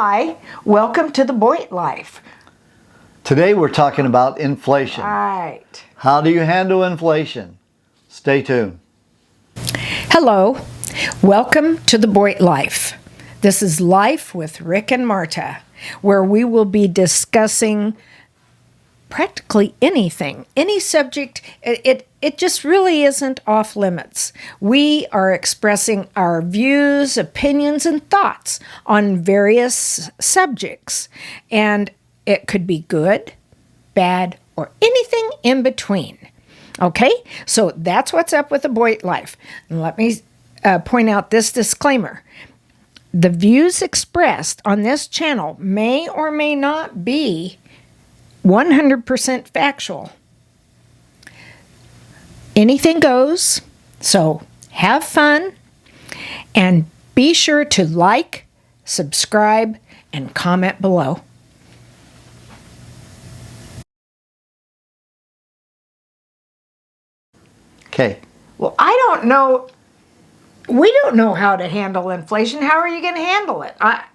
Hi, welcome to the Boyd Life. Today we're talking about inflation. Right. How do you handle inflation? Stay tuned. Hello, welcome to the Boyd Life. This is Life with Rick and Marta, where we will be discussing practically anything, any subject. It just really isn't off limits. We are expressing our views, opinions, and thoughts on various subjects. And it could be good, bad, or anything in between. Okay? So that's what's up with the Boyd Life. And let me point out this disclaimer. The views expressed on this channel may or may not be 100% factual. Anything goes, so have fun and be sure to like, subscribe, and comment below. Okay. Well, I don't know. We don't know how to handle inflation. How are you going to handle it? I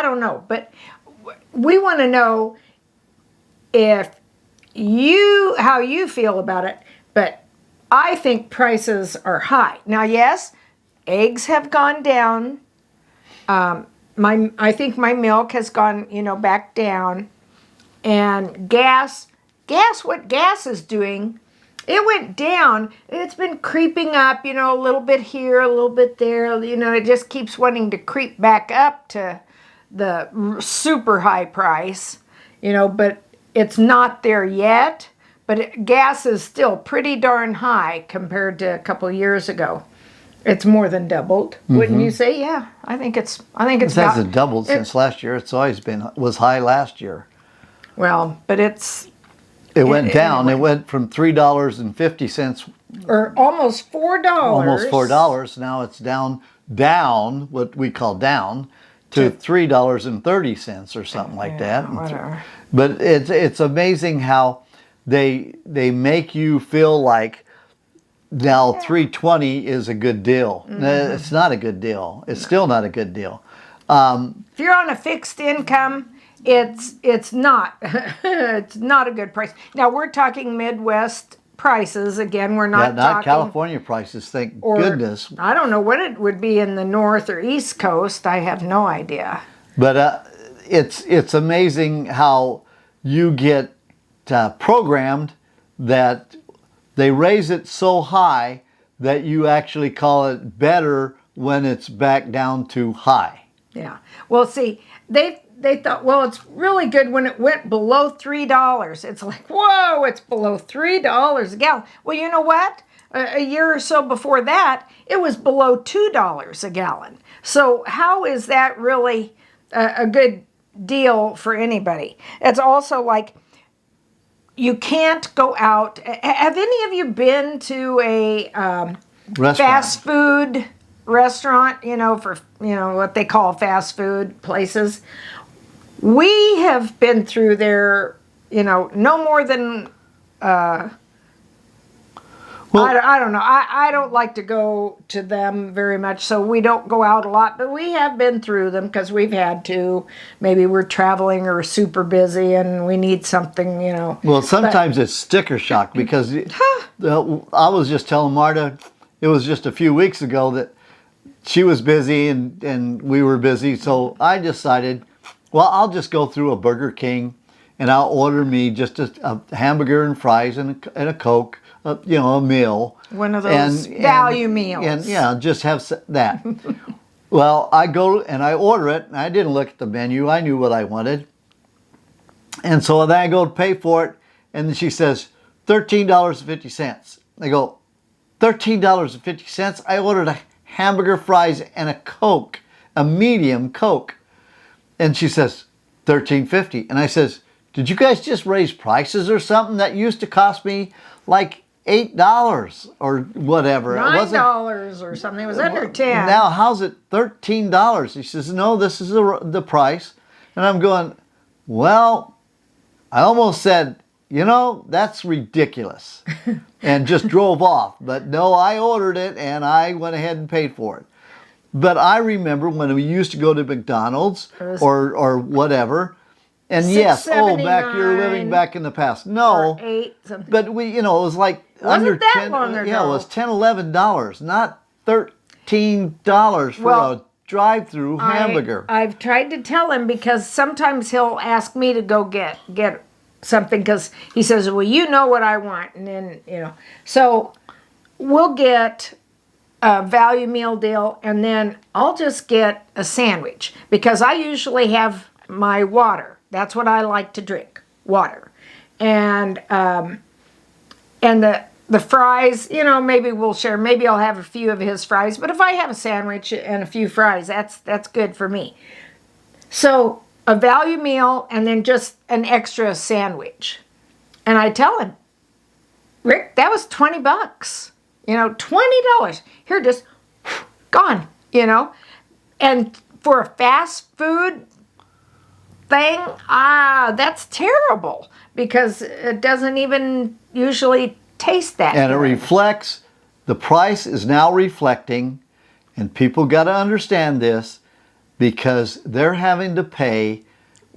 don't know, but we want to know how you feel about it. But I think prices are high. Now, yes, eggs have gone down. I think my milk has gone, back down. And gas, what gas is doing, it went down. It's been creeping up, a little bit here, a little bit there. It just keeps wanting to creep back up to the super high price, but it's not there yet. But gas is still pretty darn high compared to a couple of years ago. It's more than doubled, wouldn't you say? Yeah, I think it's. It hasn't doubled since last year. It's always was high last year. Well, but it went down. It went from $3.50 or almost $4. Almost $4. Now it's down what we call down to $3.30 or something like that. Whatever. But it's amazing how they make you feel like now $3.20 is a good deal. It's not a good deal. It's still not a good deal. If you're on a fixed income, it's not it's not a good price. Now we're talking Midwest prices again. We're not not talking California prices. Thank goodness. I don't know what it would be in the North or East Coast. I have no idea. But it's amazing how you get programmed that they raise it so high that you actually call it better when it's back down to high. Yeah. Well, see, they thought, well, it's really good when it went below $3. It's like, whoa, it's below $3 a gallon. Well, you know what? A year or so before that, it was below $2 a gallon. So how is that really a good deal for anybody? It's also like, you can't go out. Have any of you been to a fast food restaurant, for, what they call fast food places? We have been through there, no more than, I don't know. I don't like to go to them very much, so we don't go out a lot, but we have been through them because we've had to. Maybe we're traveling or super busy and we need something, Well, sometimes it's sticker shock because I was just telling Marta, it was just a few weeks ago that she was busy and we were busy, so I decided, well, I'll just go through a Burger King and I'll order me just a hamburger and fries and a Coke. A meal. One of those value meals. And yeah, just have that. Well, I go and I order it. And I didn't look at the menu. I knew what I wanted. And so then I go to pay for it. And then she says, $13.50. I go, $13.50? I ordered a hamburger, fries, and a Coke, a medium Coke. And she says, $13.50. And I says, did you guys just raise prices or something? That used to cost me like $8 or whatever. $9 or something. It was under 10. Now, how's it $13? He says, no, this is the price. And I'm going, well, I almost said, that's ridiculous. And just drove off. But no, I ordered it and I went ahead and paid for it. But I remember when we used to go to McDonald's was- or whatever, and yes, you're living $6.79 back in the past. or No, $8 something. but it was like Wasn't under that 10. long Yeah, it ago. was $10, $11, not $13 for Well, a drive-through hamburger. I've tried to tell him because sometimes he'll ask me to go get something because he says, well, you know what I want. And then, so we'll get a value meal deal and then I'll just get a sandwich because I usually have my water. That's what I like to drink, water. And the fries, maybe we'll share. Maybe I'll have a few of his fries. But if I have a sandwich and a few fries, that's good for me. So a value meal and then just an extra sandwich. And I tell him, Rick, that was $20. $20. Here, just gone, And for a fast food thing, that's terrible because it doesn't even usually taste that And it good. reflects, the price is now reflecting, and people got to understand this, because they're having to pay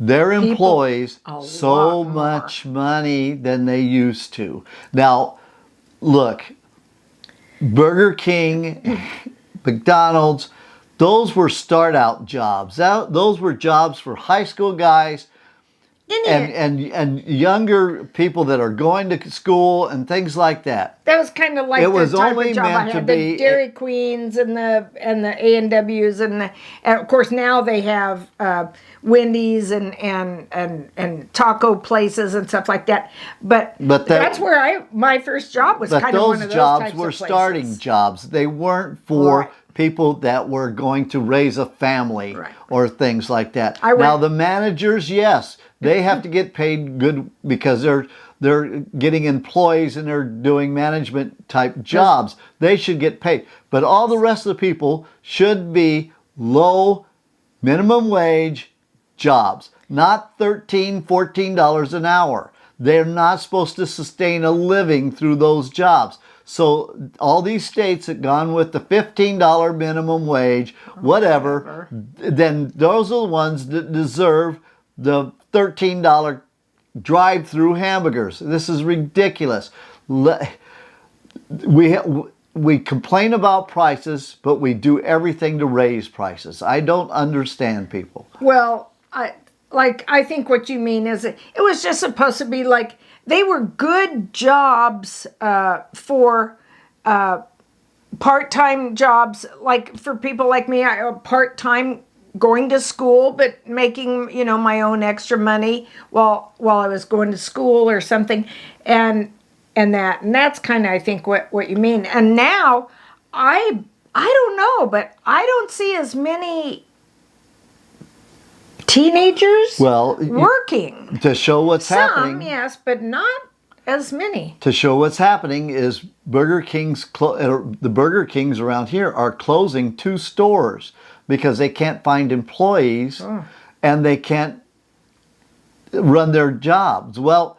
their employees a so lot more. much money than they used to. Now, look, Burger King, McDonald's, those were start-out jobs. Those were jobs for high school guys and younger people that are going to school and things like that. That was kind of like It was the type only of job I meant to had. be- The Dairy Queens and the A&Ws and of course now they have Wendy's and taco places and stuff like that. But that's where my first job was But kind of one those of those jobs types were of places. starting jobs. They weren't for Right. people that were going to raise a family Right. or things like that. I Now went- the managers, yes, they have to get paid good because they're getting employees and they're doing management type jobs. They should get paid. But all the rest of the people should be low minimum wage jobs, not $13, $14 an hour. They're not supposed to sustain a living through those jobs. So all these states that gone with the $15 minimum wage, whatever, then those are the ones that deserve the $13 drive-through hamburgers. This is ridiculous. We complain about prices, but we do everything to raise prices. I don't understand people. Well, I think what you mean is it was just supposed to be like they were good jobs for part-time jobs, like for people like me, part-time going to school but making my own extra money while I was going to school or something, and that's kind of I think what you mean. And now I don't know, but I don't see as many teenagers working. To show what's Some, happening. yes, but not as many. To show what's happening is the Burger Kings around here are closing 2 stores because they can't find employees and they can't run their jobs. Well,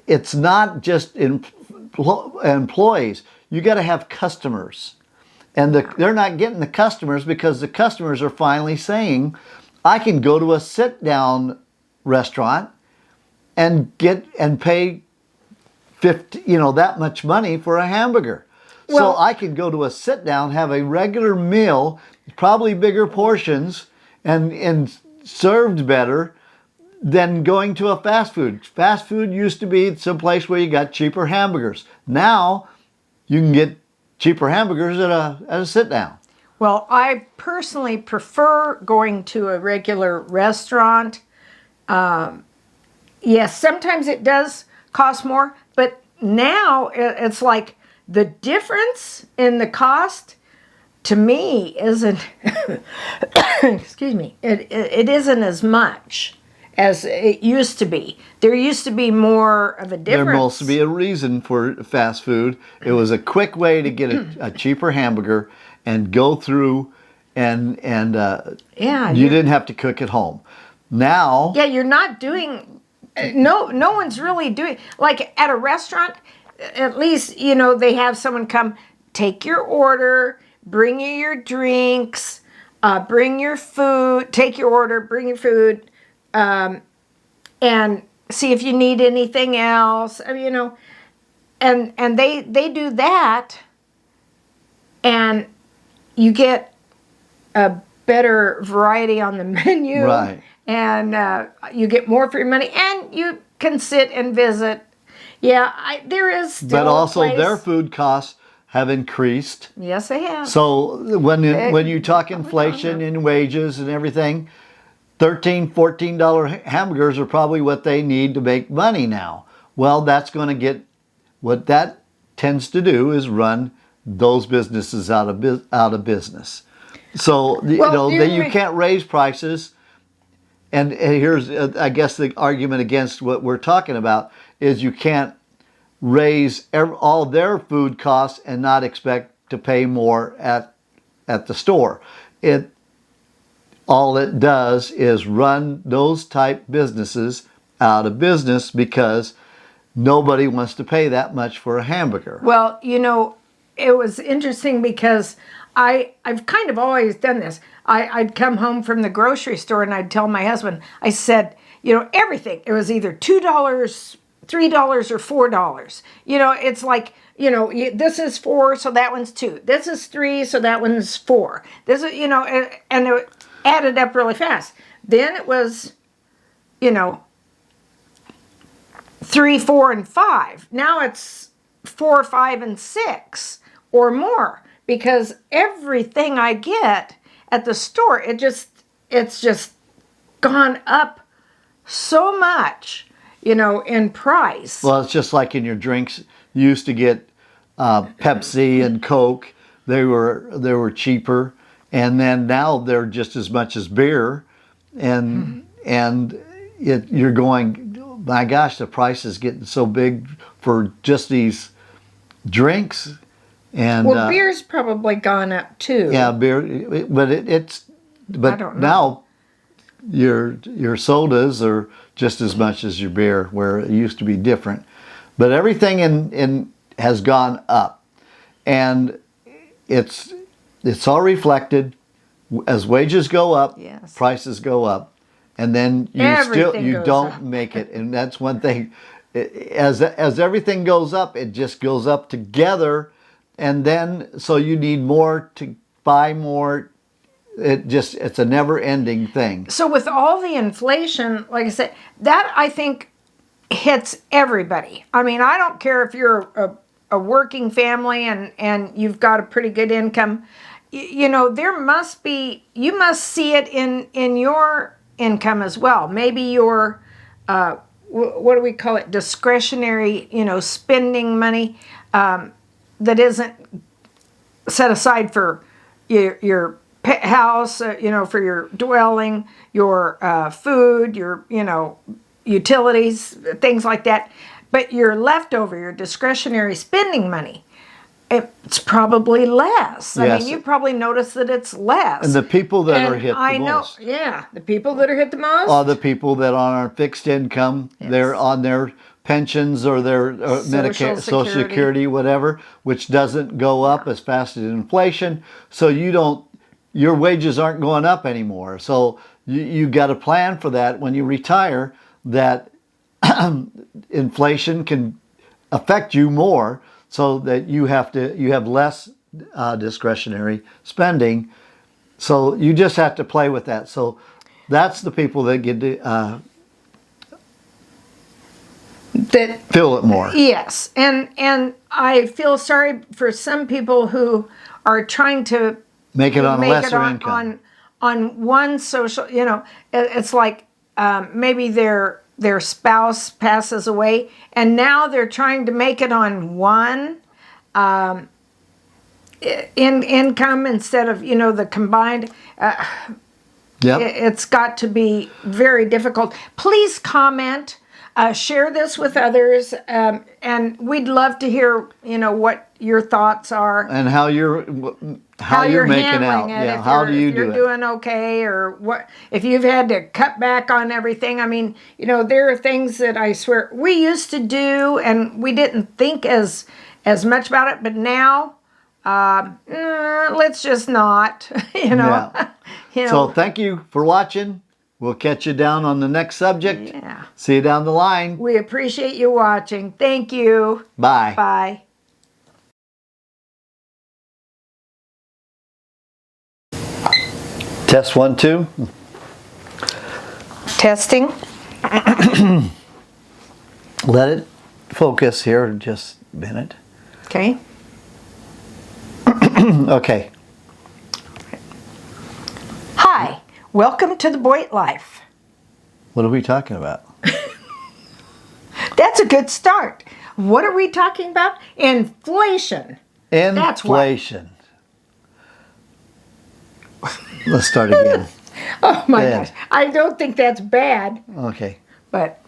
it's not just employees. You got to have customers. And they're not getting the customers because the customers are finally saying, I can go to a sit-down restaurant and pay that much money for a hamburger. So I can go to a sit-down, have a regular meal, probably bigger portions, and served better than going to a fast food. Fast food used to be some place where you got cheaper hamburgers. Now you can get cheaper hamburgers at a sit-down. Well, I personally prefer going to a regular restaurant. Yes, sometimes it does cost more, but now it's like the difference in the cost to me isn't, excuse me, it isn't as much as it used to be. There used to be more of a difference. There must be a reason for fast food. It was a quick way to get a cheaper hamburger and go through and you didn't have to cook at home. Now, yeah, you're not doing, no one's really doing, like at a restaurant, at least, they have someone come take your order, bring you your drinks, bring your food, take your order, bring your food, and see if you need anything else. I mean, and they do that, and you get a better variety on the menu, Right. and you get more for your money, and you can sit and visit. Yeah, there is still But a also place. their food costs have increased. Yes, they have. So when you talk inflation and wages and everything, $13, $14 hamburgers are probably what they need to make money now. Well, that's going to get, what that tends to do is run those businesses out of business. So you can't raise prices. And here's, I guess, the argument against what we're talking about is you can't raise all their food costs and not expect to pay more at the store. All it does is run those type businesses out of business because nobody wants to pay that much for a hamburger. Well, it was interesting because I've kind of always done this. I'd come home from the grocery store and I'd tell my husband, I said, everything. It was either $2, $3, or $4. It's like, this is 4, so that one's 2. This is 3, so that one's 4. This is, and it added up really fast. Then it was, 3, 4, and 5. Now it's 4, 5, and 6 or more because everything I get at the store, it's just gone up so much, in price. Well, it's just like in your drinks. You used to get Pepsi and Coke. They were cheaper, and then now they're just as much as beer, and you're going, my gosh, the price is getting so big for just these drinks. And well, beer's probably gone up too. Yeah, beer, but I don't know. now your sodas are just as much as your beer, where it used to be different. But everything in has gone up, and it's all reflected as wages go up. Yes. Prices go up, and then Everything you goes don't up. make it, and that's one thing. As everything goes up, it just goes up together, and then so you need more to buy more. It's a never-ending thing. So with all the inflation, like I said, that I think hits everybody. I mean, I don't care if you're a working family and you've got a pretty good income. There must be, you must see it in your income as well. Maybe your, what do we call it, discretionary, spending money that isn't set aside for your house, for your dwelling, your food, your, utilities, things like that. But your leftover, your discretionary spending money, it's probably less. I Yes. mean, you probably notice that it's less. And the people that are And hit the I know, most yeah, the people that are hit the most. are the people that are on fixed income. Yes. They're on their pensions or their Medicare, Social Security, whatever, which doesn't go up as fast as inflation. So your wages aren't going up anymore. So you got to plan for that when you retire, that inflation can affect you more, so that you have less discretionary spending. So you just have to play with that. So that's the people that get to that feel it more. Yes, and I feel sorry for some people who are trying to Make it on a lesser on, income. on one social. It's like maybe their spouse passes away, and now they're trying to make it on one income instead of the combined. Yep. It's got to be very difficult. Please comment, share this with others, and we'd love to hear, what your thoughts are. And how you're making out. handling it. Yeah. If How you're, do you if you're do it? doing okay, or what? If you've had to cut back on everything. I mean, there are things that I swear we used to do, and we didn't think as much about it, but now let's just not, you know. Yeah. You So know, thank you for watching. We'll catch you down on the next subject. yeah. See you down the line. We appreciate you watching. Thank you. Bye. Bye. Test 1, 2. Testing. Let it focus here just a minute. Okay. Okay. Hi. Welcome to the Boyd Life. What are we talking about? That's a good start. What are we talking about? Inflation. That's what. Inflation. Let's start again. Oh my Bad. gosh. I don't think that's bad, Okay. but